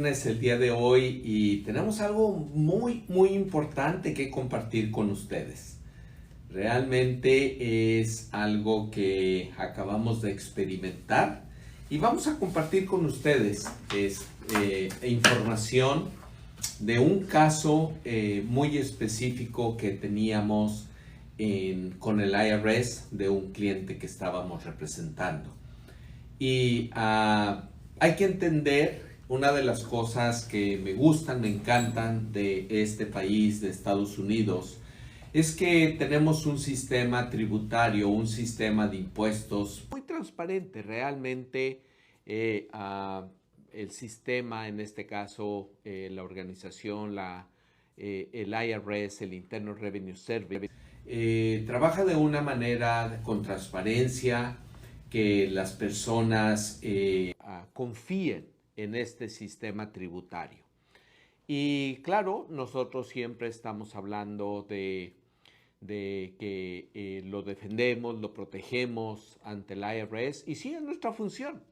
viernes el día de hoy y tenemos algo muy importante que compartir con ustedes. Realmente es algo que acabamos de experimentar y vamos a compartir con ustedes información de un caso muy específico que teníamos con el IRS de un cliente que estábamos representando. Y hay que entender una de las cosas que me gustan, me encantan de este país, de Estados Unidos, es que tenemos un sistema tributario, un sistema de impuestos muy transparente. Realmente el sistema, en este caso la organización, el IRS, el Internal Revenue Service, trabaja de una manera con transparencia, que las personas confíen en este sistema tributario. Y claro, nosotros siempre estamos hablando de que lo defendemos, lo protegemos ante el IRS. Y sí, es nuestra función,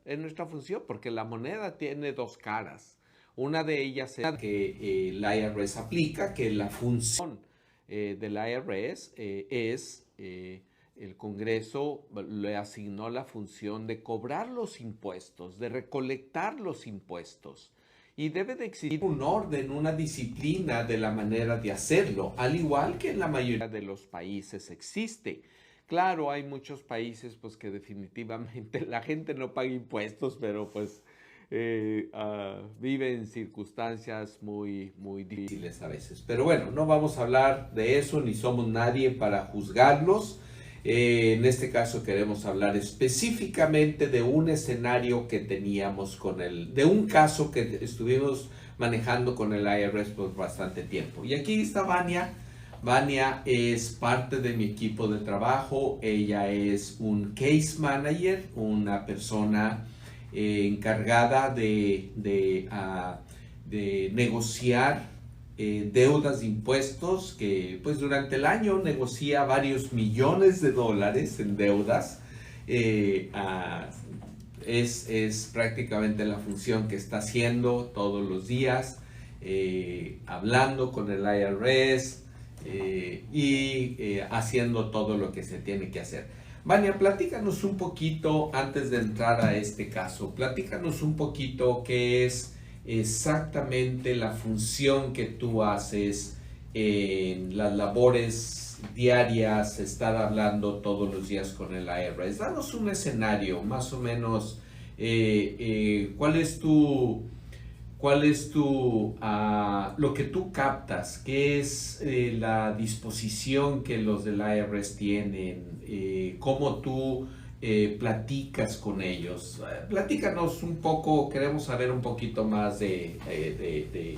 porque la moneda tiene dos caras. Una de ellas es que el IRS aplica, que la función del IRS es... el Congreso le asignó la función de cobrar los impuestos, de recolectar los impuestos. Y debe de existir un orden, una disciplina de la manera de hacerlo, al igual que en la mayoría de los países existe. Claro, hay muchos países pues que definitivamente la gente no paga impuestos, pero pues vive en circunstancias muy difíciles a veces. Pero bueno, no vamos a hablar de eso, ni somos nadie para juzgarlos. En este caso queremos hablar específicamente de un escenario que teníamos de un caso que estuvimos manejando con el IRS por bastante tiempo. Y aquí está Vania. Vania es parte de mi equipo de trabajo. Ella es un case manager, una persona encargada de negociar deudas de impuestos, que pues durante el año negocia varios millones de dólares en deudas. Es prácticamente la función que está haciendo todos los días, hablando con el IRS haciendo todo lo que se tiene que hacer. Vania, platícanos un poquito, antes de entrar a este caso, platícanos un poquito qué es exactamente la función que tú haces en las labores diarias, estar hablando todos los días con el IRS. Danos un escenario, más o menos, ¿cuál es lo que tú captas? ¿Qué es la disposición que los del IRS tienen? ¿Cómo tú platicas con ellos? Platícanos un poco, queremos saber un poquito más de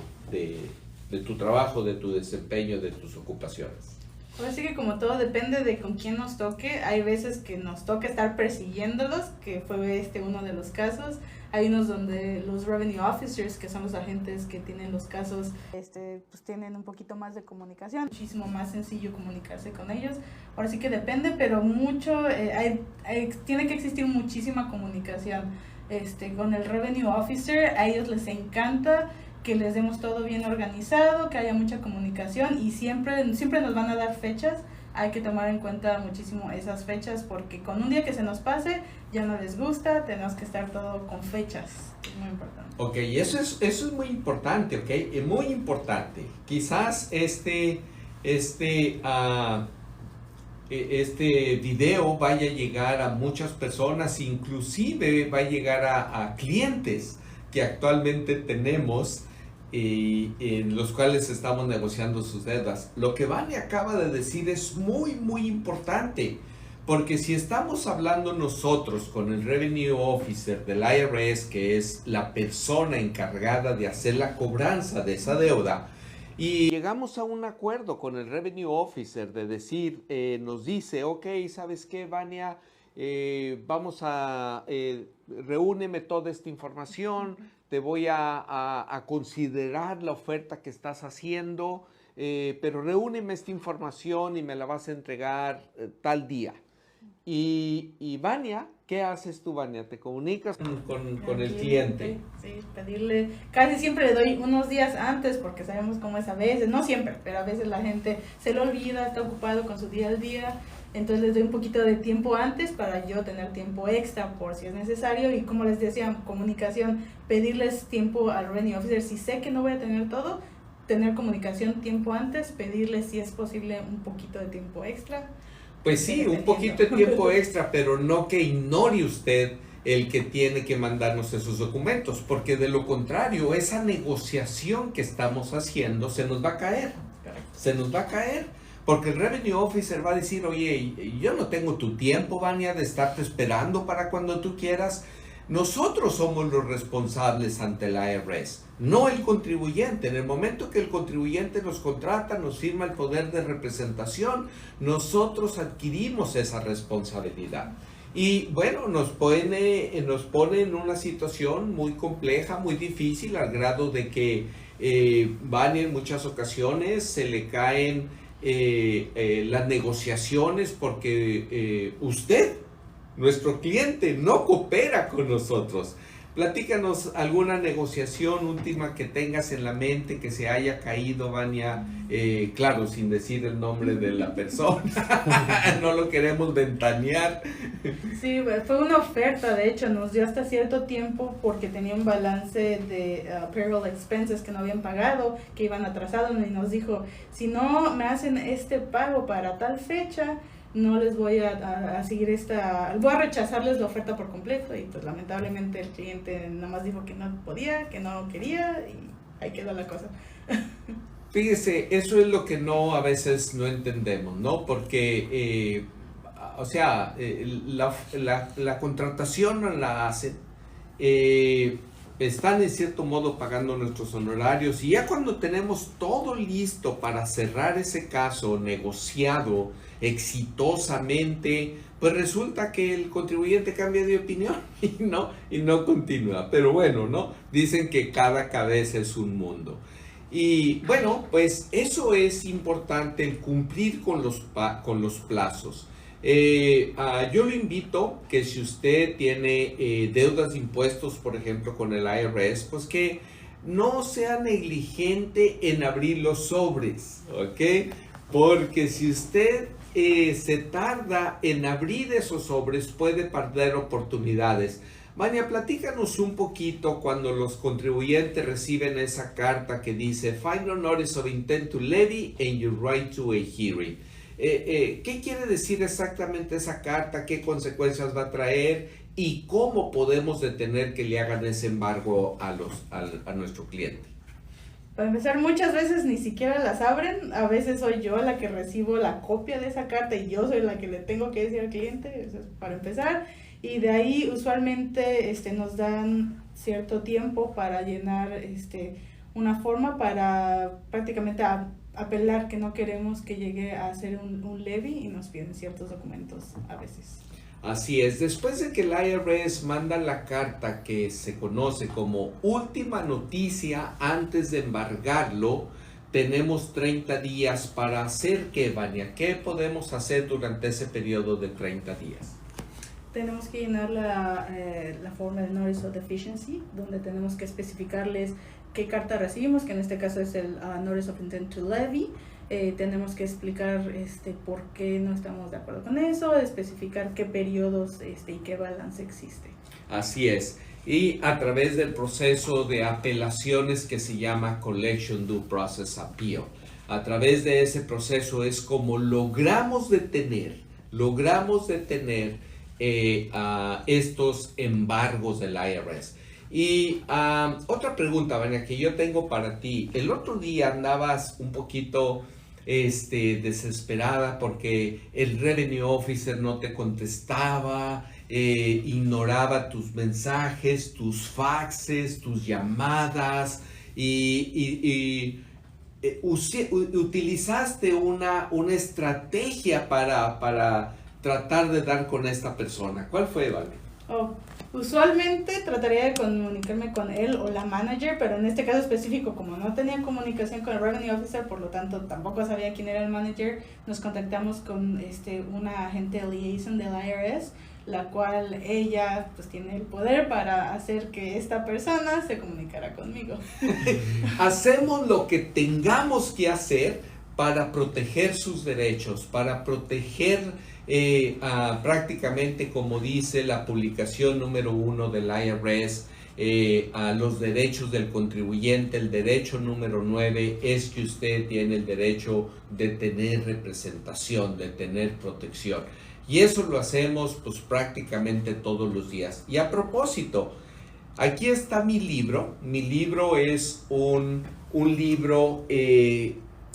tu trabajo, de tu desempeño, de tus ocupaciones. Pues sí que como todo depende de con quién nos toque. Hay veces que nos toca estar persiguiéndolos, que fue uno de los casos. Hay unos donde los revenue officers, que son los agentes que tienen los casos, pues tienen un poquito más de comunicación. Muchísimo más sencillo comunicarse con ellos. Ahora sí que depende, pero mucho, tiene que existir muchísima comunicación. Con el revenue officer, a ellos les encanta que les demos todo bien organizado, que haya mucha comunicación y siempre nos van a dar fechas. Hay que tomar en cuenta muchísimo esas fechas porque con un día que se nos pase ya no les gusta, tenemos que estar todo con fechas, es muy importante. Ok, eso es muy importante, ok, es muy importante. Quizás este video vaya a llegar a muchas personas, inclusive va a llegar a clientes que actualmente tenemos en los cuales estamos negociando sus deudas. Lo que Vania acaba de decir es muy importante, porque si estamos hablando nosotros con el Revenue Officer del IRS, que es la persona encargada de hacer la cobranza de esa deuda, y llegamos a un acuerdo con el Revenue Officer de decir, nos dice, ok, ¿sabes qué, Vania? Vamos a, reúneme toda esta información, te voy a considerar la oferta que estás haciendo, pero reúneme esta información y me la vas a entregar tal día. Y Vania ¿Qué haces tú, Vania? ¿Te comunicas con el cliente? Sí, pedirle, casi siempre le doy unos días antes porque sabemos cómo es a veces, no siempre, pero a veces la gente se lo olvida, está ocupado con su día al día, entonces les doy un poquito de tiempo antes para yo tener tiempo extra por si es necesario y como les decía, comunicación, pedirles tiempo al revenue officer, si sé que no voy a tener todo, tener comunicación tiempo antes, pedirles si es posible un poquito de tiempo extra. Pues sí, un poquito de tiempo extra, pero no que ignore usted el que tiene que mandarnos esos documentos, porque de lo contrario, esa negociación que estamos haciendo se nos va a caer. Se nos va a caer, porque el Revenue Officer va a decir, oye, yo no tengo tu tiempo, Vania, de estarte esperando para cuando tú quieras. Nosotros somos los responsables ante el IRS, no el contribuyente. En el momento que el contribuyente nos contrata, nos firma el poder de representación, nosotros adquirimos esa responsabilidad. Y bueno, nos pone en una situación muy compleja, muy difícil, al grado de que van en muchas ocasiones, se le caen las negociaciones porque usted, nuestro cliente, no coopera con nosotros. Platícanos alguna negociación última que tengas en la mente que se haya caído, Vania, claro, sin decir el nombre de la persona, no lo queremos ventanear. Sí, fue una oferta, de hecho, nos dio hasta cierto tiempo porque tenía un balance de payroll expenses que no habían pagado, que iban atrasados y nos dijo, si no me hacen este pago para tal fecha, no les voy a seguir voy a rechazarles la oferta por completo y pues lamentablemente el cliente nada más dijo que no podía, que no quería y ahí quedó la cosa. Fíjese, eso es lo que a veces no entendemos, ¿no? Porque, o sea, la contratación no la hacen, están en cierto modo pagando nuestros honorarios y ya cuando tenemos todo listo para cerrar ese caso negociado exitosamente, pues resulta que el contribuyente cambia de opinión y no continúa. Pero bueno, ¿no? Dicen que cada cabeza es un mundo. Y bueno, pues eso es importante, el cumplir con los plazos. Yo lo invito que si usted tiene deudas de impuestos, por ejemplo, con el IRS, pues que no sea negligente en abrir los sobres, ¿ok? Porque si usted se tarda en abrir esos sobres, puede perder oportunidades. Vania, platícanos un poquito cuando los contribuyentes reciben esa carta que dice Final Notice of Intent to Levy and your right to a hearing. ¿Qué quiere decir exactamente esa carta? ¿Qué consecuencias va a traer? ¿Y cómo podemos detener que le hagan ese embargo a nuestro cliente? Para empezar, muchas veces ni siquiera las abren. A veces soy yo la que recibo la copia de esa carta y yo soy la que le tengo que decir al cliente, eso es para empezar. Y de ahí usualmente nos dan cierto tiempo para llenar una forma para prácticamente apelar que no queremos que llegue a hacer un levy y nos piden ciertos documentos a veces. Así es, después de que el IRS manda la carta que se conoce como última noticia antes de embargarlo, tenemos 30 días para hacer ¿qué, Vania? ¿Qué podemos hacer durante ese periodo de 30 días? Tenemos que llenar la forma de Notice of Deficiency, donde tenemos que especificarles qué carta recibimos, que en este caso es el Notice of Intent to Levy. Tenemos que explicar por qué no estamos de acuerdo con eso, especificar qué periodos y qué balance existe. Así es. Y a través del proceso de apelaciones que se llama Collection Due Process Appeal. A través de ese proceso es como logramos detener estos embargos del IRS. Y otra pregunta, Vania, que yo tengo para ti. El otro día andabas un poquito desesperada porque el Revenue Officer no te contestaba, ignoraba tus mensajes, tus faxes, tus llamadas y utilizaste una estrategia para tratar de dar con esta persona. ¿Cuál fue, Vania? Usualmente trataría de comunicarme con él o la manager, pero en este caso específico, como no tenía comunicación con el Revenue Officer, por lo tanto tampoco sabía quién era el manager, nos contactamos con una agente liaison del IRS. la cual ella pues tiene el poder para hacer que esta persona se comunicara conmigo. Hacemos lo que tengamos que hacer para proteger sus derechos, para proteger prácticamente, como dice la publicación número 1 del IRS, a los derechos del contribuyente. El derecho número 9 es que usted tiene el derecho de tener representación, de tener protección. Y eso lo hacemos pues prácticamente todos los días. Y a propósito, aquí está mi libro. Mi libro es un libro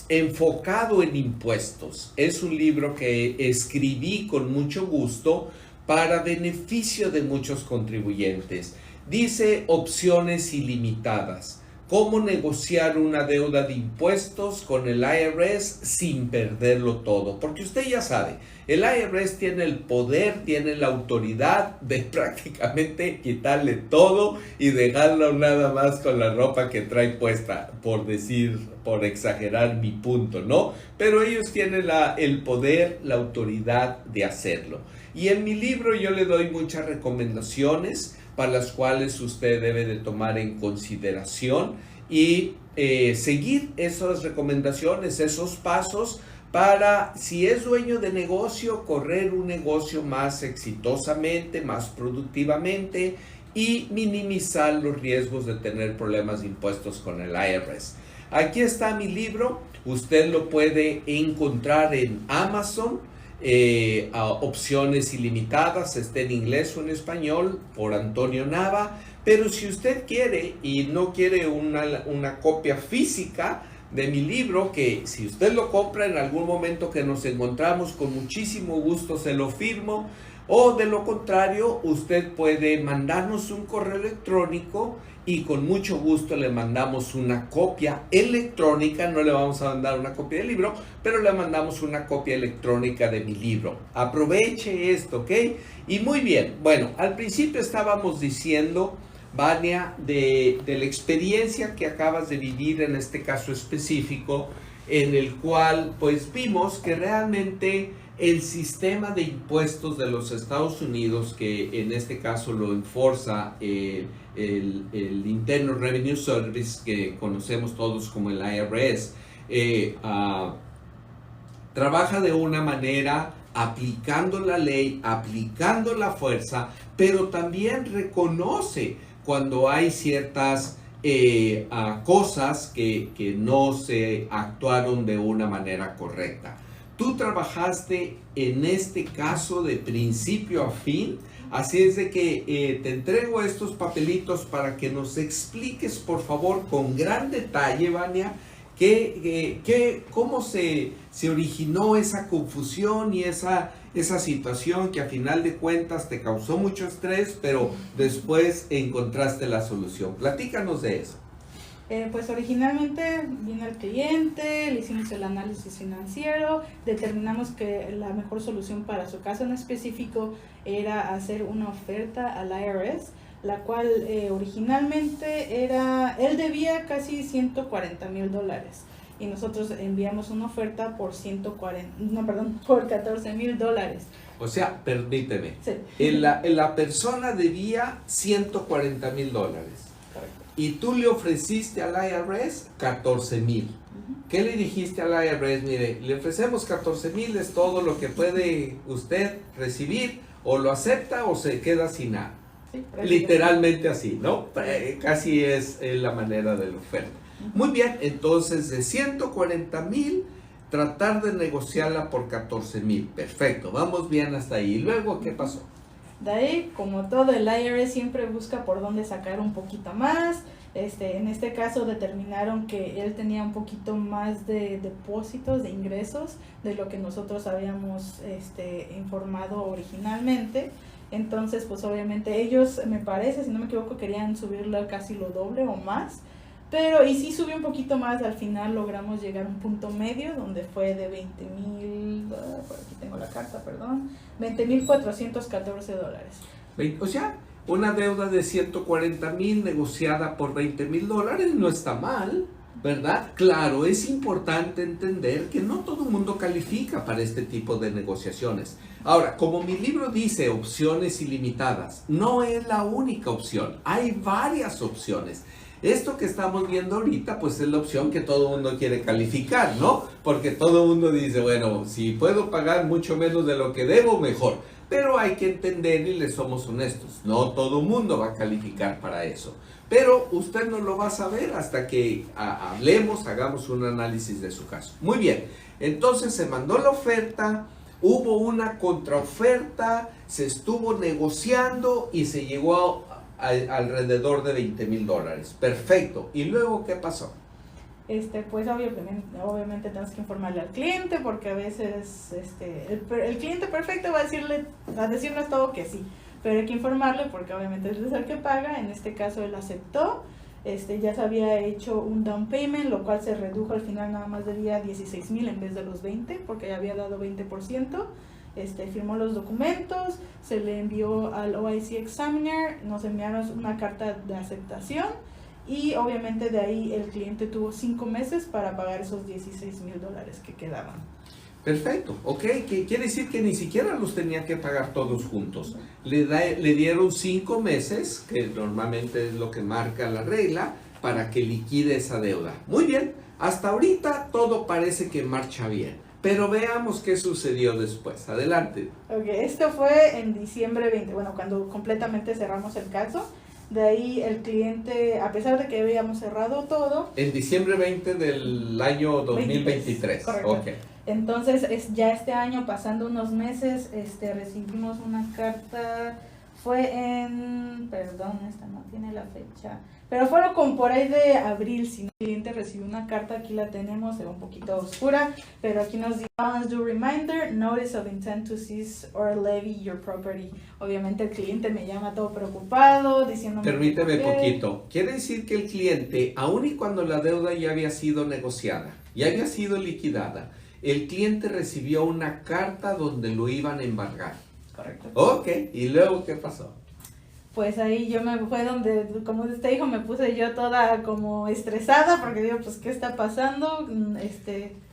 enfocado en impuestos. Es un libro que escribí con mucho gusto para beneficio de muchos contribuyentes. Dice opciones ilimitadas. ¿Cómo negociar una deuda de impuestos con el IRS sin perderlo todo? Porque usted ya sabe, el IRS tiene el poder, tiene la autoridad de prácticamente quitarle todo y dejarlo nada más con la ropa que trae puesta, por exagerar mi punto, ¿no? Pero ellos tienen el poder, la autoridad de hacerlo. Y en mi libro yo le doy muchas recomendaciones para las cuales usted debe de tomar en consideración y seguir esas recomendaciones, esos pasos para, si es dueño de negocio, correr un negocio más exitosamente, más productivamente y minimizar los riesgos de tener problemas de impuestos con el IRS. Aquí está mi libro, usted lo puede encontrar en Amazon. Opciones ilimitadas, está en inglés o en español, por Antonio Nava. Pero si usted quiere y no quiere una copia física de mi libro, que si usted lo compra en algún momento que nos encontramos, con muchísimo gusto se lo firmo, o de lo contrario usted puede mandarnos un correo electrónico y con mucho gusto le mandamos una copia electrónica. No le vamos a mandar una copia del libro, pero le mandamos una copia electrónica de mi libro. Aproveche esto, ¿ok? Y muy bien, bueno, al principio estábamos diciendo, Vania, de la experiencia que acabas de vivir en este caso específico, en el cual pues vimos que realmente el sistema de impuestos de los Estados Unidos, que en este caso lo enforza el Internal Revenue Service, que conocemos todos como el IRS, trabaja de una manera aplicando la ley, aplicando la fuerza, pero también reconoce cuando hay ciertas cosas que no se actuaron de una manera correcta. Tú trabajaste en este caso de principio a fin, así es de que te entrego estos papelitos para que nos expliques, por favor, con gran detalle, Vania, cómo se originó esa confusión y esa situación que a final de cuentas te causó mucho estrés, pero después encontraste la solución. Platícanos de eso. Pues originalmente vino el cliente, le hicimos el análisis financiero, determinamos que la mejor solución para su caso en específico era hacer una oferta al IRS, la cual originalmente él debía casi $140,000 y nosotros enviamos una oferta por por $14,000. O sea, permíteme, Sí. la persona debía $140,000. Y tú le ofreciste al IRS 14,000. ¿Qué le dijiste al IRS? Mire, le ofrecemos 14,000, es todo lo que puede usted recibir, o lo acepta o se queda sin nada. Sí, literalmente así, ¿no? Casi es la manera de la oferta. Muy bien, entonces de 140,000, tratar de negociarla por 14,000. Perfecto, vamos bien hasta ahí. ¿Y luego qué pasó? De ahí, como todo, el IRS siempre busca por dónde sacar un poquito más. En este caso determinaron que él tenía un poquito más de depósitos, de ingresos, de lo que nosotros habíamos informado originalmente. Entonces, pues obviamente ellos, me parece, si no me equivoco, querían subirlo casi lo doble o más. Pero, y sí subió un poquito más, al final logramos llegar a un punto medio, donde fue de 20,000, por aquí tengo la carta, perdón, $20,414. O sea, una deuda de 140,000 negociada por $20,000 no está mal. ¿verdad? Claro, es importante entender que no todo el mundo califica para este tipo de negociaciones. Ahora, como mi libro dice opciones ilimitadas, no es la única opción, hay varias opciones. Esto que estamos viendo ahorita, pues es la opción que todo el mundo quiere calificar, ¿no? Porque todo el mundo dice, bueno, si puedo pagar mucho menos de lo que debo, mejor. Pero hay que entender y les somos honestos, no todo el mundo va a calificar para eso. Pero usted no lo va a saber hasta que hablemos, hagamos un análisis de su caso. Muy bien, entonces se mandó la oferta, hubo una contraoferta, se estuvo negociando y se llegó alrededor de $20,000. Perfecto. ¿Y luego qué pasó? Pues obviamente tenemos que informarle al cliente porque a veces el cliente perfecto va a decirnos todo que sí, pero hay que informarle porque obviamente él es el que paga. En este caso él aceptó, ya se había hecho un down payment, lo cual se redujo al final, nada más debía 16,000 en vez de los 20 porque ya había dado 20%. Firmó los documentos, se le envió al OIC Examiner, nos enviaron una carta de aceptación y obviamente de ahí el cliente tuvo 5 meses para pagar esos $16,000 que quedaban. Perfecto, ok, que quiere decir que ni siquiera los tenía que pagar todos juntos. Le dieron 5 meses, que normalmente es lo que marca la regla, para que liquide esa deuda. Muy bien, hasta ahorita todo parece que marcha bien. Pero veamos qué sucedió después. Adelante. Ok, esto fue en diciembre 20, bueno, cuando completamente cerramos el caso. De ahí el cliente, a pesar de que habíamos cerrado todo... En diciembre 20 del año 2023. Correcto. Ok. Entonces, ya este año, pasando unos meses, recibimos una carta, perdón, esta no tiene la fecha, pero fueron como por ahí de abril, si no, el cliente recibió una carta, aquí la tenemos, se ve un poquito oscura, pero aquí nos dice, balance due reminder, notice of intent to seize or levy your property. Obviamente el cliente me llama todo preocupado, diciéndome... Permíteme poquito, quiere decir que el cliente, aun y cuando la deuda ya había sido negociada, ya había sido liquidada, el cliente recibió una carta donde lo iban a embargar. Correcto. Ok, ¿y luego qué pasó? Pues ahí fue donde, como usted dijo, me puse yo toda como estresada porque digo, pues, ¿qué está pasando?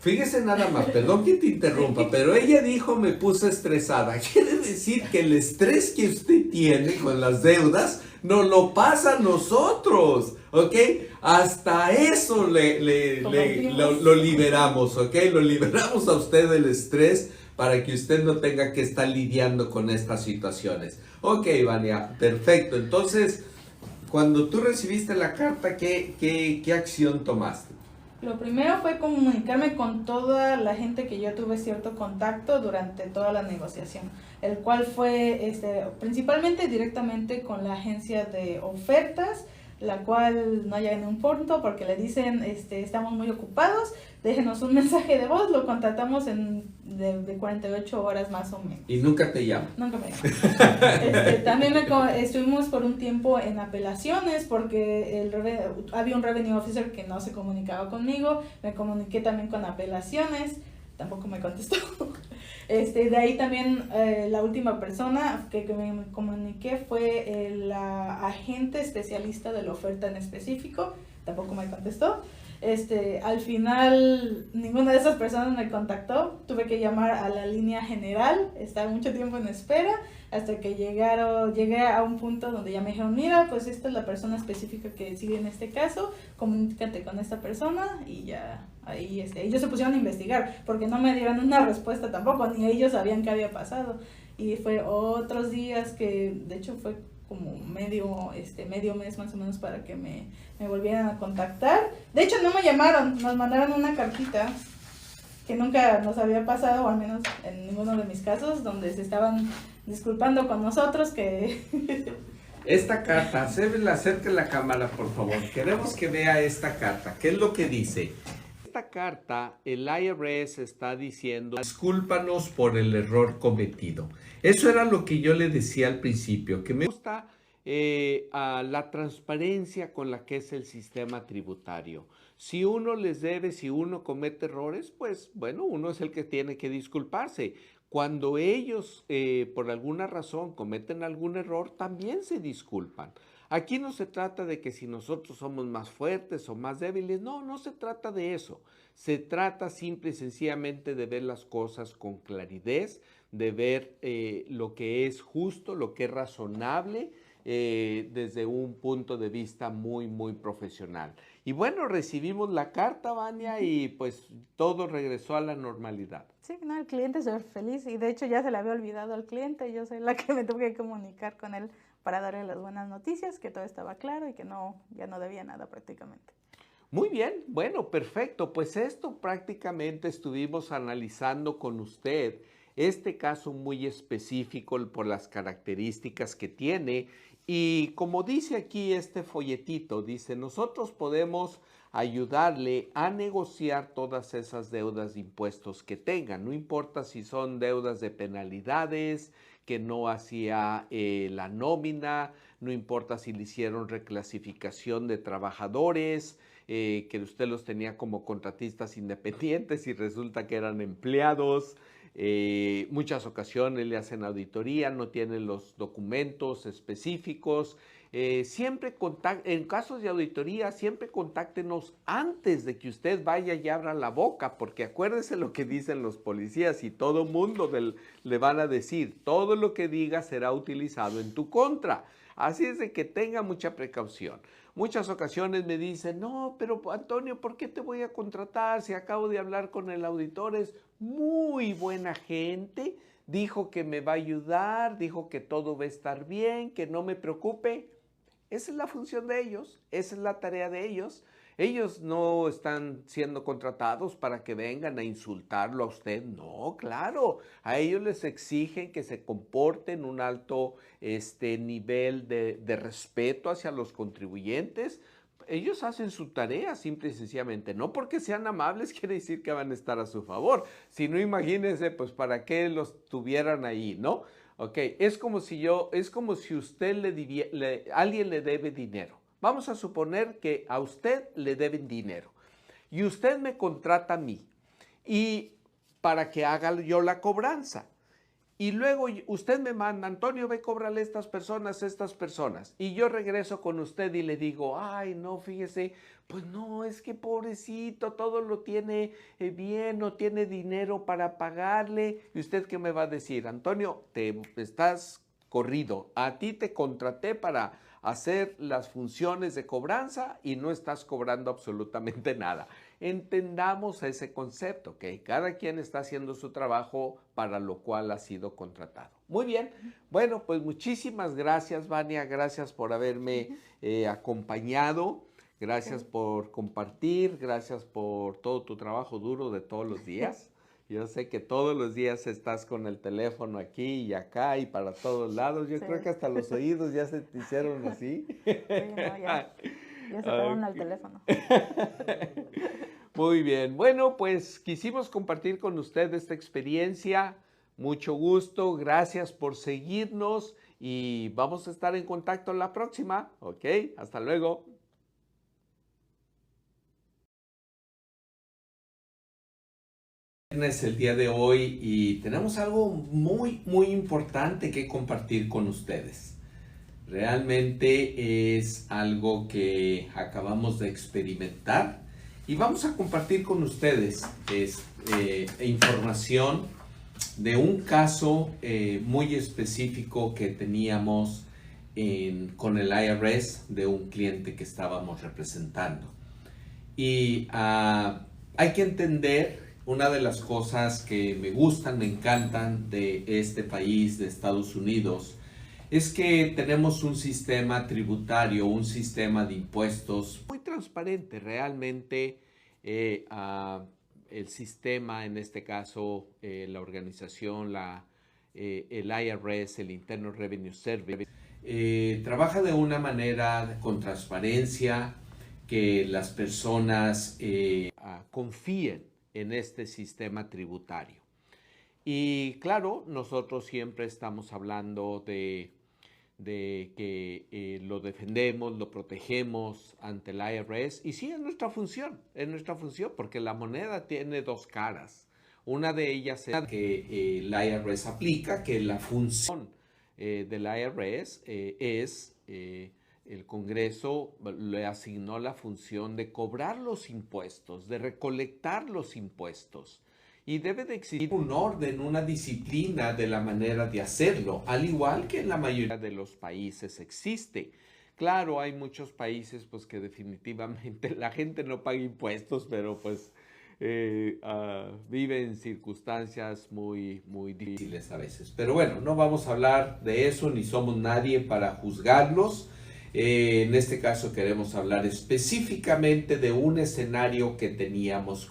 Fíjese nada más, perdón que te interrumpa, pero ella dijo me puse estresada. Quiere decir que el estrés que usted tiene con las deudas nos lo pasa a nosotros, ¿ok? Hasta eso lo liberamos, ¿ok? Lo liberamos a usted del estrés para que usted no tenga que estar lidiando con estas situaciones. Ok, Vania, perfecto. Entonces, cuando tú recibiste la carta, ¿qué acción tomaste? Lo primero fue comunicarme con toda la gente que yo tuve cierto contacto durante toda la negociación, el cual fue principalmente directamente con la agencia de ofertas, la cual no llega en un punto porque le dicen, estamos muy ocupados, déjenos un mensaje de voz, lo contactamos de 48 horas más o menos. ¿Y nunca te llama? Nunca me llama. También estuvimos por un tiempo en apelaciones porque había un revenue officer que no se comunicaba conmigo, me comuniqué también con apelaciones, tampoco me contestó. De ahí también la última persona que me comuniqué fue la agente especialista de la oferta en específico, tampoco me contestó. Al final ninguna de esas personas me contactó, tuve que llamar a la línea general, estar mucho tiempo en espera hasta que llegué a un punto donde ya me dijeron, mira, pues esta es la persona específica que sigue en este caso, comunícate con esta persona y ya ahí ellos se pusieron a investigar porque no me dieron una respuesta tampoco, ni ellos sabían qué había pasado y fue otros días que de hecho fue como medio mes más o menos para que me volvieran a contactar. De hecho no me llamaron, nos mandaron una cartita que nunca nos había pasado, o al menos en ninguno de mis casos, donde se estaban disculpando con nosotros que... Esta carta, acerque la cámara por favor, queremos que vea esta carta, ¿qué es lo que dice? Esta carta, el IRS está diciendo, discúlpanos por el error cometido. Eso era lo que yo le decía al principio, que me gusta a la transparencia con la que es el sistema tributario. Si uno les debe, si uno comete errores, pues bueno, uno es el que tiene que disculparse. Cuando ellos por alguna razón cometen algún error, también se disculpan. Aquí no se trata de que si nosotros somos más fuertes o más débiles, no, no se trata de eso. Se trata simple y sencillamente de ver las cosas con claridad, de ver lo que es justo, lo que es razonable, desde un punto de vista muy, muy profesional. Y bueno, recibimos la carta, Vania, y pues todo regresó a la normalidad. Sí, no, el cliente se ve feliz y de hecho ya se le había olvidado al cliente, yo soy la que me tuve que comunicar con él para darle las buenas noticias, que todo estaba claro y que no, ya no debía nada prácticamente. Muy bien, bueno, perfecto. Pues esto prácticamente estuvimos analizando con usted este caso muy específico por las características que tiene y como dice aquí este folletito, dice, nosotros podemos ayudarle a negociar todas esas deudas de impuestos que tengan, no importa si son deudas de penalidades, que no hacía la nómina, no importa si le hicieron reclasificación de trabajadores, que usted los tenía como contratistas independientes y resulta que eran empleados. Muchas ocasiones le hacen auditoría, no tienen los documentos específicos. Siempre en casos de auditoría, siempre contáctenos antes de que usted vaya y abra la boca, porque acuérdese lo que dicen los policías y todo mundo le van a decir, todo lo que diga será utilizado en tu contra. Así es de que tenga mucha precaución. Muchas ocasiones me dicen, no, pero Antonio, ¿por qué te voy a contratar si acabo de hablar con el auditor? Es muy buena gente, dijo que me va a ayudar, dijo que todo va a estar bien, que no me preocupe. Esa es la función de ellos, esa es la tarea de ellos. Ellos no están siendo contratados para que vengan a insultarlo a usted. No, claro, a ellos les exigen que se comporten un alto nivel de respeto hacia los contribuyentes. Ellos hacen su tarea simple y sencillamente. No porque sean amables quiere decir que van a estar a su favor. Si no, imagínense, pues para qué los tuvieran ahí, ¿no? Ok, es como si usted alguien le debe dinero. Vamos a suponer que a usted le deben dinero y usted me contrata a mí y para que haga yo la cobranza. Y luego usted me manda, Antonio, ve, cóbrale a estas personas. Y yo regreso con usted y le digo, ay, no, fíjese, pues no, es que pobrecito, todo lo tiene bien, no tiene dinero para pagarle. ¿Y usted qué me va a decir? Antonio, te estás corrido. A ti te contraté para hacer las funciones de cobranza y no estás cobrando absolutamente nada. Entendamos ese concepto, que cada quien está haciendo su trabajo para lo cual ha sido contratado. Muy bien, bueno, pues muchísimas gracias, Vania, gracias por haberme acompañado, gracias por compartir, gracias por todo tu trabajo duro de todos los días. Yo sé que todos los días estás con el teléfono aquí y acá y para todos lados. Yo creo que hasta los oídos ya se te hicieron así. Sí, no, ya se pegaron al teléfono. Muy bien. Bueno, pues quisimos compartir con usted esta experiencia. Mucho gusto. Gracias por seguirnos y vamos a estar en contacto en la próxima. Ok, hasta luego. Es el día de hoy y tenemos algo muy, muy importante que compartir con ustedes. Realmente es algo que acabamos de experimentar y vamos a compartir con ustedes información de un caso muy específico que teníamos con el IRS de un cliente que estábamos representando. Y hay que entender una de las cosas que me gustan, me encantan de este país, de Estados Unidos, es que tenemos un sistema tributario, un sistema de impuestos muy transparente. Realmente el sistema, en este caso la organización, el IRS, el Internal Revenue Service, trabaja de una manera con transparencia, que las personas confíen en este sistema tributario. Y claro, nosotros siempre estamos hablando de que lo defendemos, lo protegemos ante el IRS. Y sí, es nuestra función, porque la moneda tiene dos caras. Una de ellas es que el IRS aplica, que la función del IRS es el Congreso le asignó la función de cobrar los impuestos, de recolectar los impuestos. Y debe de existir un orden, una disciplina de la manera de hacerlo, al igual que en la mayoría de los países existe. Claro, hay muchos países pues que definitivamente la gente no paga impuestos, pero pues vive en circunstancias muy difíciles a veces. Pero bueno, no vamos a hablar de eso, ni somos nadie para juzgarlos. En este caso queremos hablar específicamente de un escenario que teníamos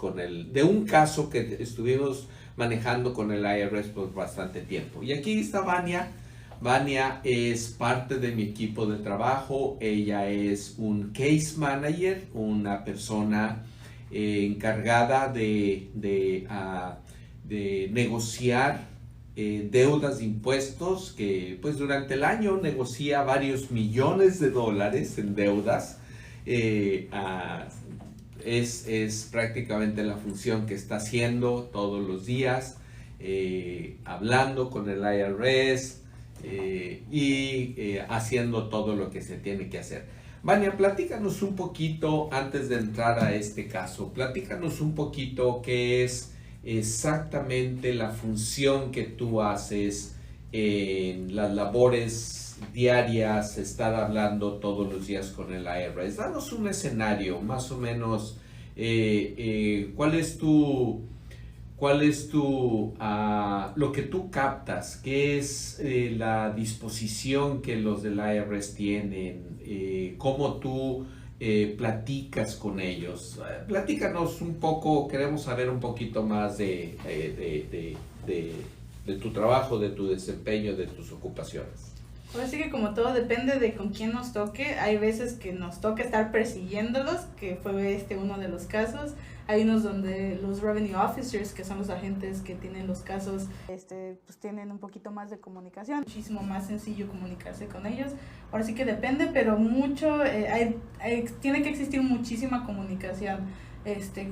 de un caso que estuvimos manejando con el IRS por bastante tiempo. Y aquí está Vania. Vania es parte de mi equipo de trabajo. Ella es un case manager, una persona encargada de negociar deudas de impuestos, que pues durante el año negocia varios millones de dólares en deudas. Es prácticamente la función que está haciendo todos los días, hablando con el IRS haciendo todo lo que se tiene que hacer. Vania, platícanos un poquito, antes de entrar a este caso, platícanos un poquito qué es exactamente la función que tú haces en las labores diarias, estar hablando todos los días con el IRS. Danos un escenario, más o menos, ¿cuál es lo que tú captas? ¿Qué es la disposición que los del IRS tienen? ¿Cómo tú platicas con ellos? Platícanos un poco, queremos saber un poquito más de tu trabajo, de tu desempeño, de tus ocupaciones. Ahora sí que como todo depende de con quién nos toque. Hay veces que nos toca estar persiguiéndolos, que fue uno de los casos. Hay unos donde los revenue officers, que son los agentes que tienen los casos, pues tienen un poquito más de comunicación. Muchísimo más sencillo comunicarse con ellos. Ahora sí que depende, pero mucho, tiene que existir muchísima comunicación.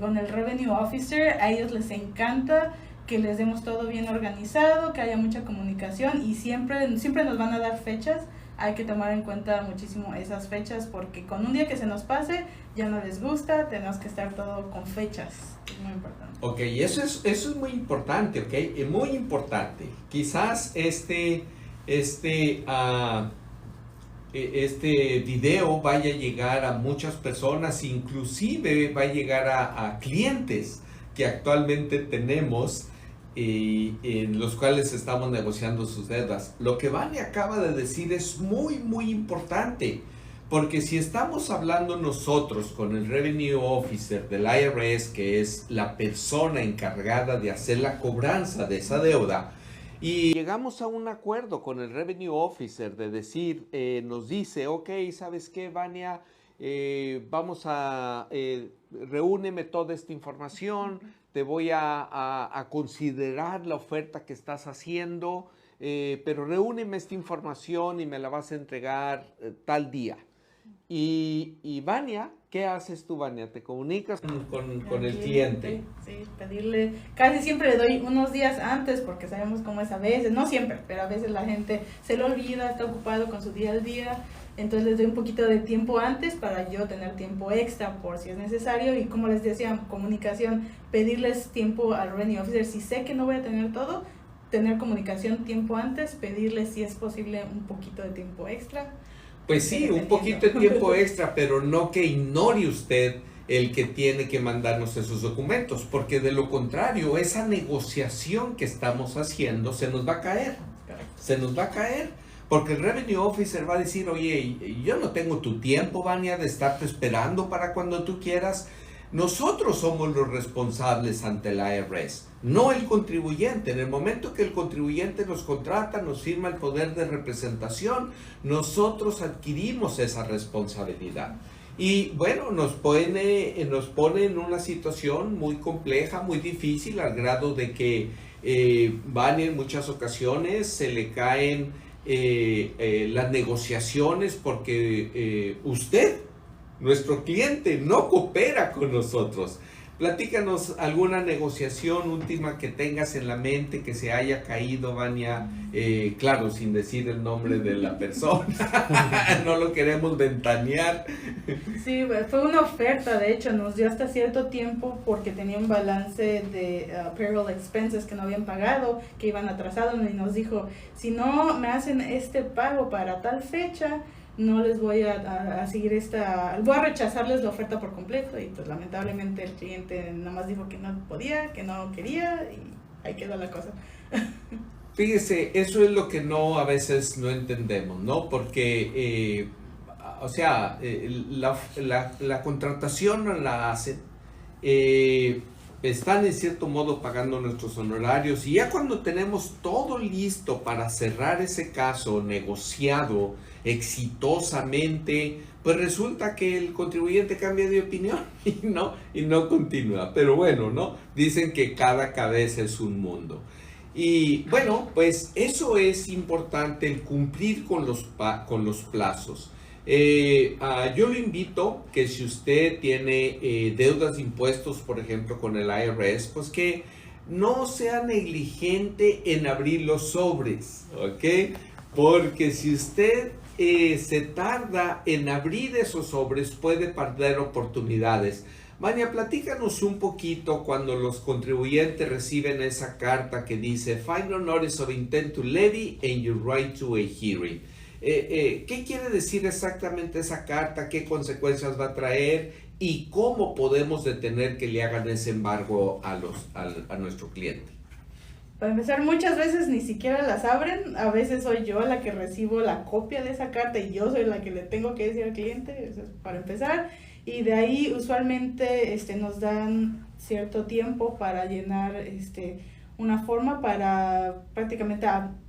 Con el revenue officer, a ellos les encanta que les demos todo bien organizado, que haya mucha comunicación y siempre nos van a dar fechas. Hay que tomar en cuenta muchísimo esas fechas porque con un día que se nos pase ya no les gusta, tenemos que estar todo con fechas, es muy importante. Ok, eso es muy importante, ok, es muy importante. Quizás este video vaya a llegar a muchas personas, inclusive va a llegar a clientes que actualmente tenemos en los cuales estamos negociando sus deudas. Lo que Vania acaba de decir es muy importante, porque si estamos hablando nosotros con el Revenue Officer del IRS, que es la persona encargada de hacer la cobranza de esa deuda, y llegamos a un acuerdo con el Revenue Officer de decir, nos dice, ok, ¿sabes qué, Vania? Vamos a reúneme toda esta información, te voy a considerar la oferta que estás haciendo, pero reúneme esta información y me la vas a entregar tal día. Y Vania, ¿qué haces tú, Vania? ¿Te comunicas con el cliente? Sí, pedirle, casi siempre le doy unos días antes porque sabemos cómo es a veces, no siempre, pero a veces la gente se lo olvida, está ocupado con su día al día. Entonces les doy un poquito de tiempo antes para yo tener tiempo extra por si es necesario. Y como les decía, comunicación, pedirles tiempo al Revenue Officer. Si sé que no voy a tener todo, tener comunicación tiempo antes, pedirles si es posible un poquito de tiempo extra. Pues sí, un poquito de tiempo extra, pero no que ignore usted el que tiene que mandarnos esos documentos, porque de lo contrario, esa negociación que estamos haciendo se nos va a caer. Se nos va a caer. Porque el Revenue Officer va a decir, oye, yo no tengo tu tiempo, Vania, de estarte esperando para cuando tú quieras. Nosotros somos los responsables ante el IRS, no el contribuyente. En el momento que el contribuyente nos contrata, nos firma el poder de representación, nosotros adquirimos esa responsabilidad. Y bueno, nos pone en una situación muy compleja, muy difícil, al grado de que Vania en muchas ocasiones se le caen las negociaciones porque usted, nuestro cliente, no coopera con nosotros. Platícanos alguna negociación última que tengas en la mente, que se haya caído, Vania, claro, sin decir el nombre de la persona, no lo queremos ventanear. Sí, fue una oferta, de hecho, nos dio hasta cierto tiempo porque tenía un balance de payroll expenses que no habían pagado, que iban atrasados, y nos dijo, si no me hacen este pago para tal fecha, no les voy a seguir voy a rechazarles la oferta por completo. Y pues lamentablemente el cliente nada más dijo que no podía, que no quería, y ahí quedó la cosa. Fíjese, eso es lo que a veces no entendemos, ¿no? Porque, o sea, la contratación la hacen, están en cierto modo pagando nuestros honorarios, y ya cuando tenemos todo listo para cerrar ese caso negociado exitosamente, pues resulta que el contribuyente cambia de opinión y no continúa. Pero bueno, ¿no? Dicen que cada cabeza es un mundo. Y bueno, pues eso es importante, el cumplir con los plazos. Yo lo invito que si usted tiene deudas de impuestos, por ejemplo, con el IRS, pues que no sea negligente en abrir los sobres, ¿ok? Porque si usted se tarda en abrir esos sobres, puede perder oportunidades. Vania, platícanos un poquito cuando los contribuyentes reciben esa carta que dice Final Notice of Intent to Levy and your right to a hearing. ¿Qué quiere decir exactamente esa carta? ¿Qué consecuencias va a traer? ¿Y cómo podemos detener que le hagan ese embargo a nuestro cliente? Para empezar, muchas veces ni siquiera las abren. A veces soy yo la que recibo la copia de esa carta y yo soy la que le tengo que decir al cliente, eso es para empezar. Y de ahí usualmente nos dan cierto tiempo para llenar una forma para prácticamente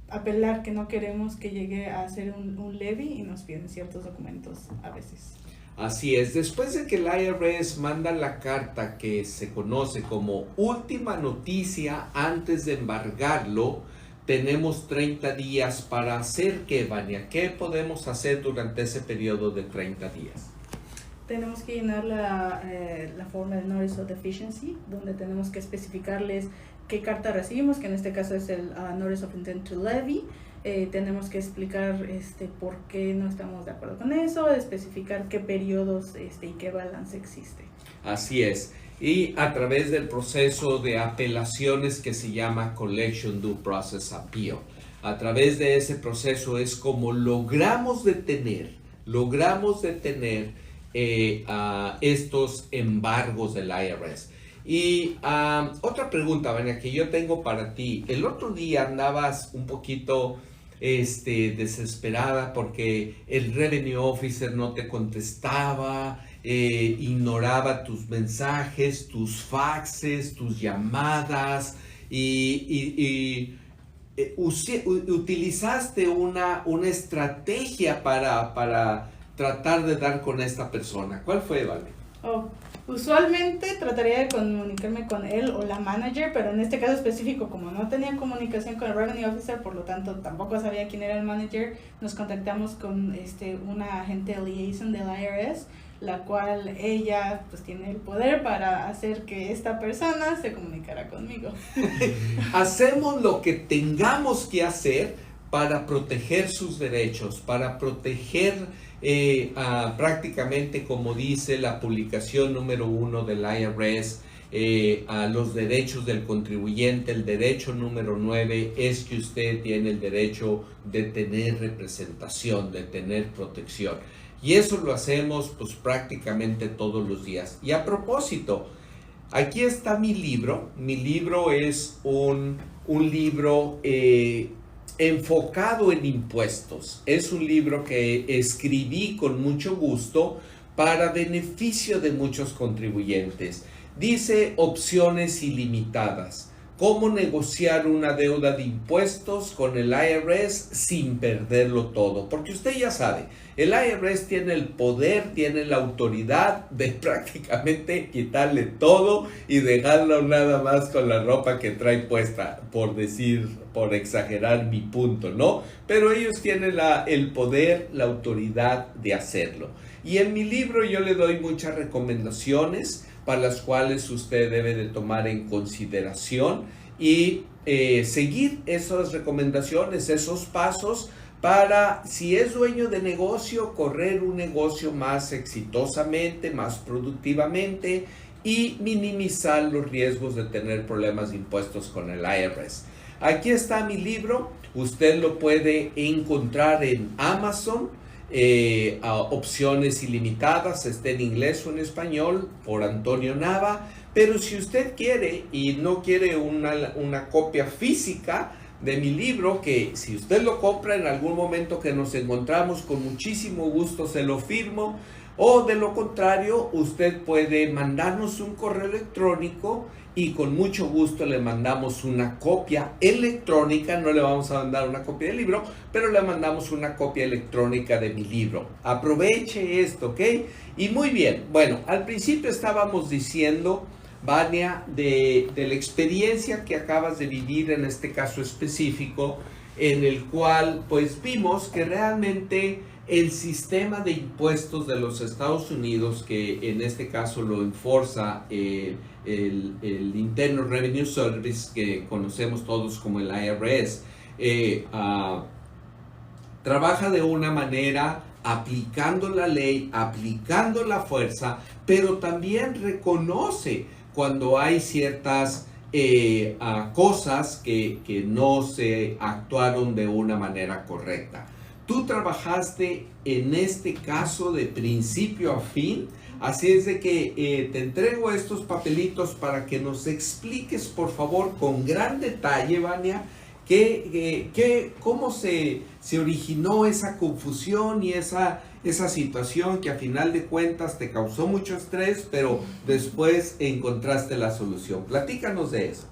apelar que no queremos que llegue a hacer un levy, y nos piden ciertos documentos a veces. Así es, después de que el IRS manda la carta que se conoce como última noticia antes de embargarlo, tenemos 30 días para hacer ¿qué, Vania? ¿Qué podemos hacer durante ese periodo de 30 días? Tenemos que llenar la forma de Notice of Deficiency, donde tenemos que especificarles qué carta recibimos, que en este caso es el Notice of Intent to Levy. Tenemos que explicar por qué no estamos de acuerdo con eso, especificar qué periodos y qué balance existe. Así es. Y a través del proceso de apelaciones que se llama Collection Due Process Appeal. A través de ese proceso es como logramos detener estos embargos del IRS. Y otra pregunta, Vania, que yo tengo para ti. El otro día andabas un poquito desesperada porque el Revenue Officer no te contestaba, ignoraba tus mensajes, tus faxes, tus llamadas, utilizaste una estrategia para tratar de dar con esta persona. ¿Cuál fue, Vale? Usualmente trataría de comunicarme con él o la manager, pero en este caso específico, como no tenía comunicación con el Revenue Officer, por lo tanto tampoco sabía quién era el manager, nos contactamos con una agente liaison del IRS, la cual ella pues tiene el poder para hacer que esta persona se comunicara conmigo. Hacemos lo que tengamos que hacer para proteger sus derechos, para proteger prácticamente, como dice la publicación número 1 del IRS, a los derechos del contribuyente. El derecho número 9 es que usted tiene el derecho de tener representación, de tener protección. Y eso lo hacemos pues prácticamente todos los días. Y a propósito, aquí está mi libro. Mi libro es un libro enfocado en impuestos. Es un libro que escribí con mucho gusto para beneficio de muchos contribuyentes. Dice opciones ilimitadas. Cómo negociar una deuda de impuestos con el IRS sin perderlo todo. Porque usted ya sabe, el IRS tiene el poder, tiene la autoridad de prácticamente quitarle todo y dejarlo nada más con la ropa que trae puesta, por exagerar mi punto, ¿no? Pero ellos tienen el poder, la autoridad de hacerlo. Y en mi libro yo le doy muchas recomendaciones para las cuales usted debe de tomar en consideración y seguir esas recomendaciones, esos pasos para, si es dueño de negocio, correr un negocio más exitosamente, más productivamente y minimizar los riesgos de tener problemas de impuestos con el IRS. Aquí está mi libro, usted lo puede encontrar en Amazon, Opciones Ilimitadas, está en inglés o en español, por Antonio Nava, pero si usted quiere y no quiere una copia física de mi libro, que si usted lo compra en algún momento que nos encontramos, con muchísimo gusto se lo firmo, o de lo contrario, usted puede mandarnos un correo electrónico y con mucho gusto le mandamos una copia electrónica. No le vamos a mandar una copia del libro, pero le mandamos una copia electrónica de mi libro. Aproveche esto, ¿ok? Y muy bien, bueno, al principio estábamos diciendo, Vania, de la experiencia que acabas de vivir en este caso específico, en el cual pues vimos que realmente el sistema de impuestos de los Estados Unidos, que en este caso lo enforza el Internal Revenue Service, que conocemos todos como el IRS, trabaja de una manera aplicando la ley, aplicando la fuerza, pero también reconoce cuando hay ciertas cosas que no se actuaron de una manera correcta. Tú trabajaste en este caso de principio a fin, así es de que te entrego estos papelitos para que nos expliques, por favor, con gran detalle, Vania, cómo se originó esa confusión y esa situación que a final de cuentas te causó mucho estrés, pero después encontraste la solución. Platícanos de eso.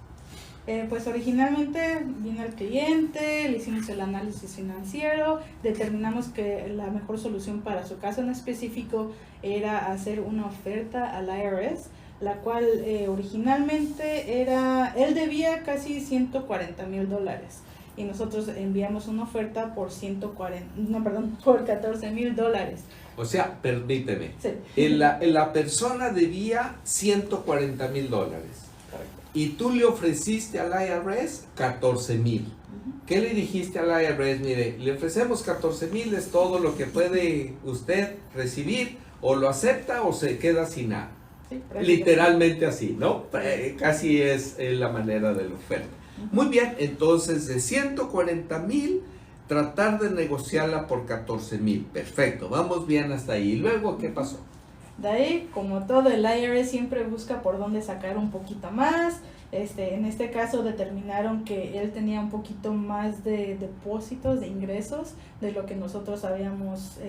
Pues originalmente vino el cliente, le hicimos el análisis financiero, determinamos que la mejor solución para su caso en específico era hacer una oferta al IRS, la cual originalmente él debía casi $140,000 y nosotros enviamos una oferta por por $14,000. O sea, permíteme, Sí. la persona debía $140,000. Correcto. Y tú le ofreciste al IRS 14,000. ¿Qué le dijiste al IRS? Mire, le ofrecemos 14,000, es todo lo que puede usted recibir, o lo acepta o se queda sin nada. Sí, literalmente así, ¿no? Casi es la manera de la oferta. Muy bien, entonces de 140,000, tratar de negociarla por 14,000. Perfecto, vamos bien hasta ahí. ¿Y luego qué pasó? De ahí, como todo, el IRS siempre busca por dónde sacar un poquito más. En este caso determinaron que él tenía un poquito más de depósitos, de ingresos, de lo que nosotros habíamos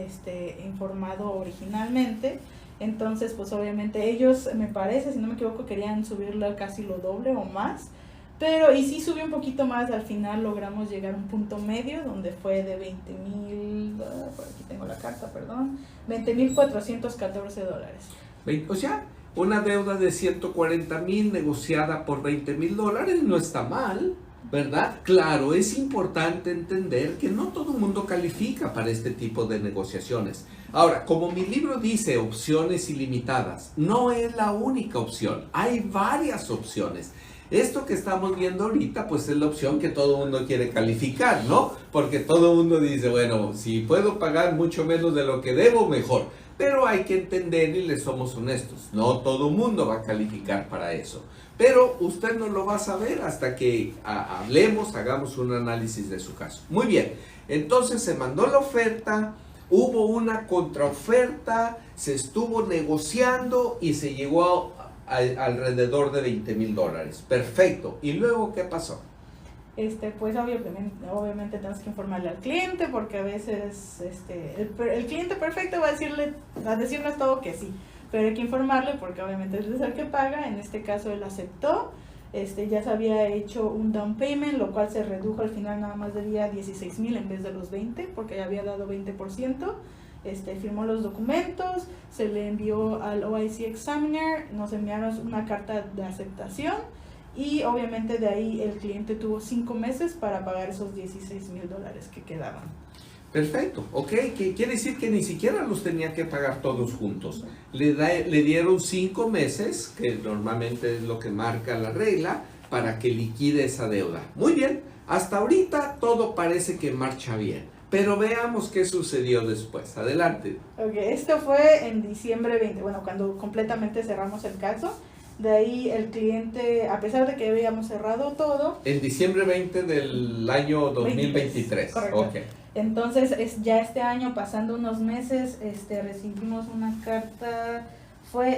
informado originalmente. Entonces, pues obviamente ellos, me parece, si no me equivoco, querían subirlo casi lo doble o más. Pero, y sí subió un poquito más, al final logramos llegar a un punto medio donde fue de 20,000, por aquí tengo la carta, perdón, $20,414. O sea, una deuda de 140,000 negociada por $20,000 no está mal, ¿verdad? Claro, es importante entender que no todo el mundo califica para este tipo de negociaciones. Ahora, como mi libro dice, opciones ilimitadas, no es la única opción, hay varias opciones. Esto que estamos viendo ahorita, pues es la opción que todo el mundo quiere calificar, ¿no? Porque todo el mundo dice, bueno, si puedo pagar mucho menos de lo que debo, mejor. Pero hay que entender y le somos honestos, no todo el mundo va a calificar para eso. Pero usted no lo va a saber hasta que hablemos, hagamos un análisis de su caso. Muy bien, entonces se mandó la oferta, hubo una contraoferta, se estuvo negociando y se llegó alrededor de $20,000. Perfecto. ¿Y luego qué pasó? Pues obviamente tenemos que informarle al cliente, porque a veces el cliente perfecto va a decirnos todo que sí, pero hay que informarle porque obviamente es el que paga. En este caso él aceptó, ya se había hecho un down payment, lo cual se redujo al final, nada más debía 16,000 en vez de los 20, porque ya había dado 20%. Firmó los documentos, se le envió al OIC Examiner, nos enviaron una carta de aceptación y obviamente de ahí el cliente tuvo 5 meses para pagar esos $16,000 que quedaban. Perfecto, ok, que quiere decir que ni siquiera los tenía que pagar todos juntos. Le dieron 5 meses, que normalmente es lo que marca la regla, para que liquide esa deuda. Muy bien, hasta ahorita todo parece que marcha bien, pero veamos qué sucedió después. Adelante. Ok, esto fue en diciembre 20, bueno, cuando completamente cerramos el caso. De ahí el cliente, a pesar de que habíamos cerrado todo... En diciembre 20 del año 2023. Correcto. Ok. Entonces, ya este año, pasando unos meses, recibimos una carta, fue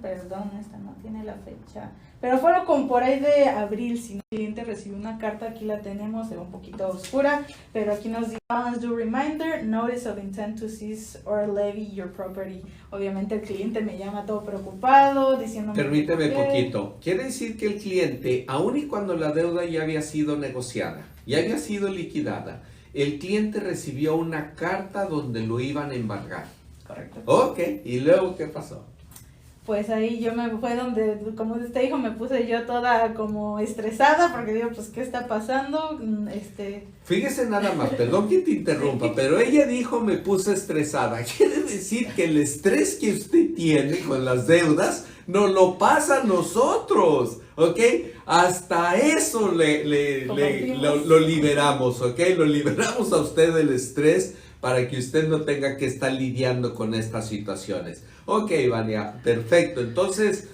perdón, esta no tiene la fecha, pero fueron como por ahí de abril, si no, el cliente recibió una carta, aquí la tenemos, se ve un poquito oscura, pero aquí nos dice, balance due reminder, notice of intent to seize or levy your property. Obviamente el cliente me llama todo preocupado, diciéndome... Permíteme poquito, quiere decir que el cliente, aun y cuando la deuda ya había sido negociada, ya había sido liquidada, el cliente recibió una carta donde lo iban a embargar. Correcto. Ok, ¿y luego qué pasó? Pues ahí fue donde, como usted dijo, me puse yo toda como estresada, porque digo, pues, ¿qué está pasando? Fíjese nada más, perdón que te interrumpa, pero ella dijo me puse estresada. Quiere decir que el estrés que usted tiene con las deudas nos lo pasa a nosotros, ¿ok? Hasta eso lo liberamos, ¿ok? Lo liberamos a usted del estrés para que usted no tenga que estar lidiando con estas situaciones. Ok, Vania, perfecto. Entonces,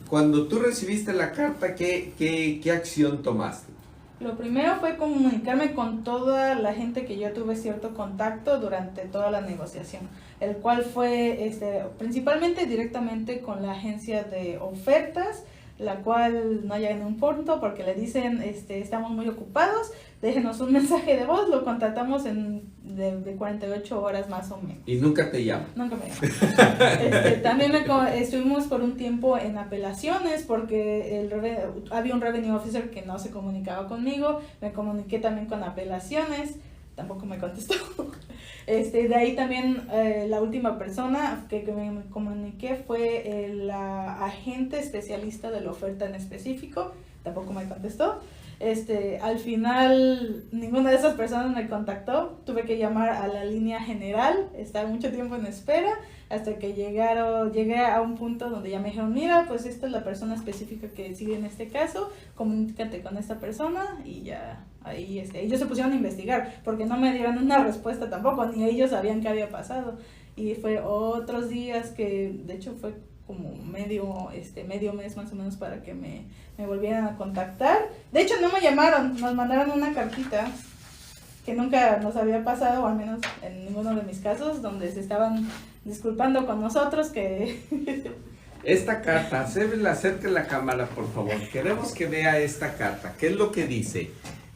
cuando tú recibiste la carta, ¿qué acción tomaste? Lo primero fue comunicarme con toda la gente que yo tuve cierto contacto durante toda la negociación, el cual fue principalmente directamente con la agencia de ofertas, la cual no llega en un punto porque le dicen, estamos muy ocupados, déjenos un mensaje de voz, lo contactamos de 48 horas más o menos. ¿Y nunca te llaman? Nunca me llaman. También estuvimos por un tiempo en apelaciones porque había un revenue officer que no se comunicaba conmigo, me comuniqué también con apelaciones, tampoco me contestó. De ahí también la última persona que me comuniqué fue la agente especialista de la oferta en específico, tampoco me contestó. Al final ninguna de esas personas me contactó, tuve que llamar a la línea general, estar mucho tiempo en espera hasta que llegué a un punto donde ya me dijeron, mira, pues esta es la persona específica que sigue en este caso, comunícate con esta persona y ya ahí ellos se pusieron a investigar porque no me dieron una respuesta tampoco, ni ellos sabían qué había pasado y fue otros días que de hecho fue como medio mes más o menos para que me volvieran a contactar. De hecho no me llamaron, nos mandaron una cartita que nunca nos había pasado, o al menos en ninguno de mis casos, donde se estaban disculpando con nosotros que... Esta carta, acerque la cámara por favor, queremos que vea esta carta, ¿qué es lo que dice?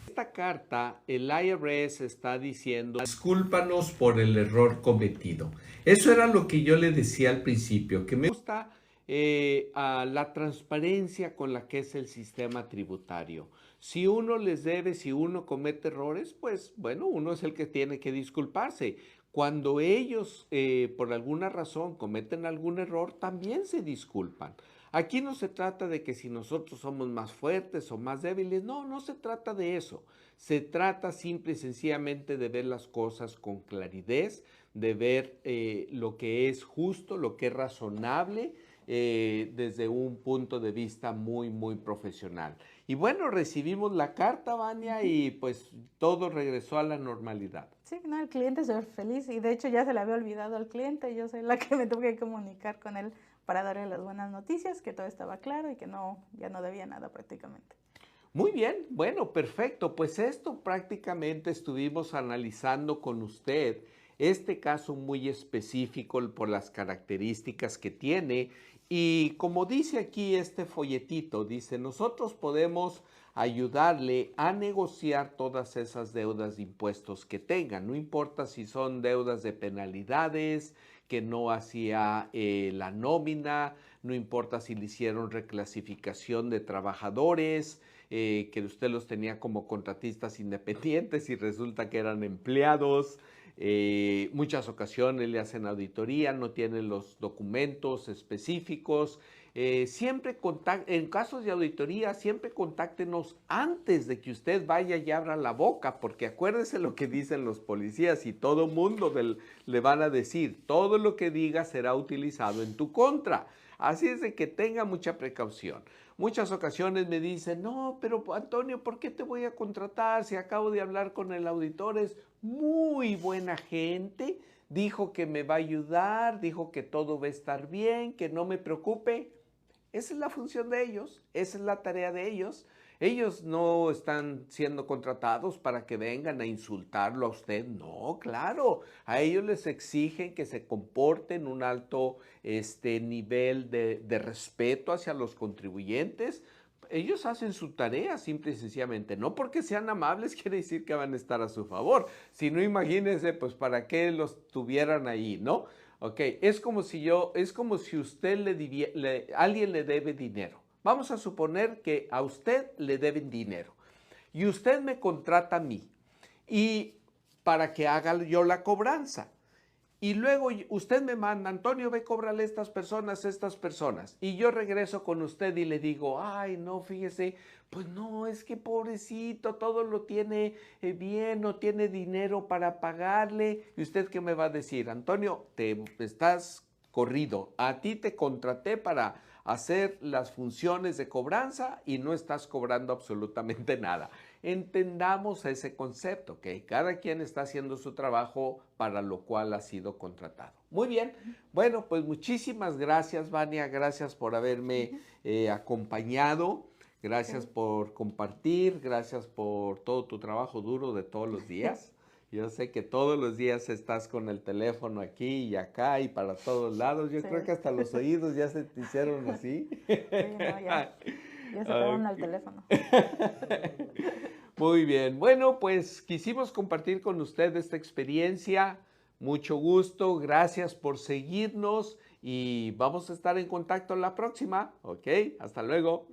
Esta carta, el IRS está diciendo, discúlpanos por el error cometido. Eso era lo que yo le decía al principio, que me gusta a la transparencia con la que es el sistema tributario. Si uno les debe, si uno comete errores, pues bueno, uno es el que tiene que disculparse. Cuando ellos, por alguna razón, cometen algún error, también se disculpan. Aquí no se trata de que si nosotros somos más fuertes o más débiles, no se trata de eso. Se trata simple y sencillamente de ver las cosas con claridad, de ver lo que es justo, lo que es razonable, desde un punto de vista muy, muy profesional. Y bueno, recibimos la carta, Vania, y pues todo regresó a la normalidad. Sí, no, el cliente se ve feliz y de hecho ya se le había olvidado al cliente, yo soy la que me tuve que comunicar con él para darle las buenas noticias, que todo estaba claro y que ya no debía nada prácticamente. Muy bien, bueno, perfecto. Pues esto prácticamente estuvimos analizando con usted este caso muy específico por las características que tiene y como dice aquí este folletito, dice, nosotros podemos ayudarle a negociar todas esas deudas de impuestos que tengan, no importa si son deudas de penalidades, que no hacía la nómina, no importa si le hicieron reclasificación de trabajadores, que usted los tenía como contratistas independientes y resulta que eran empleados. Muchas ocasiones le hacen auditoría, no tienen los documentos específicos, Siempre en casos de auditoría, siempre contáctenos antes de que usted vaya y abra la boca, porque acuérdese lo que dicen los policías y todo mundo le van a decir, todo lo que diga será utilizado en tu contra. Así es de que tenga mucha precaución. Muchas ocasiones me dicen, no, pero Antonio, ¿por qué te voy a contratar si acabo de hablar con el auditor? Es muy buena gente, dijo que me va a ayudar, dijo que todo va a estar bien, que no me preocupe. Esa es la función de ellos, esa es la tarea de ellos. Ellos no están siendo contratados para que vengan a insultarlo a usted. No, claro, a ellos les exigen que se comporten un alto nivel de respeto hacia los contribuyentes. Ellos hacen su tarea simple y sencillamente. No porque sean amables quiere decir que van a estar a su favor. Si no, imagínense, pues para qué los tuvieran ahí, ¿no? Ok, es como si usted alguien le debe dinero. Vamos a suponer que a usted le deben dinero y usted me contrata a mí y para que haga yo la cobranza. Y luego usted me manda, Antonio, ve, cóbrale a estas personas. Y yo regreso con usted y le digo, ay, no, fíjese, pues no, es que pobrecito, todo lo tiene bien, no tiene dinero para pagarle. ¿Y usted qué me va a decir? Antonio, te estás corrido. A ti te contraté para hacer las funciones de cobranza y no estás cobrando absolutamente nada. Entendamos ese concepto, que cada quien está haciendo su trabajo para lo cual ha sido contratado. Muy bien, bueno, pues muchísimas gracias, Vania, gracias por haberme acompañado, gracias por compartir, gracias por todo tu trabajo duro de todos los días. Yo sé que todos los días estás con el teléfono aquí y acá y para todos lados. Yo creo que hasta los oídos ya se te hicieron así. Sí, no, ya se pegaron al teléfono. Muy bien. Bueno, pues quisimos compartir con usted esta experiencia. Mucho gusto. Gracias por seguirnos y vamos a estar en contacto la próxima. Ok, hasta luego.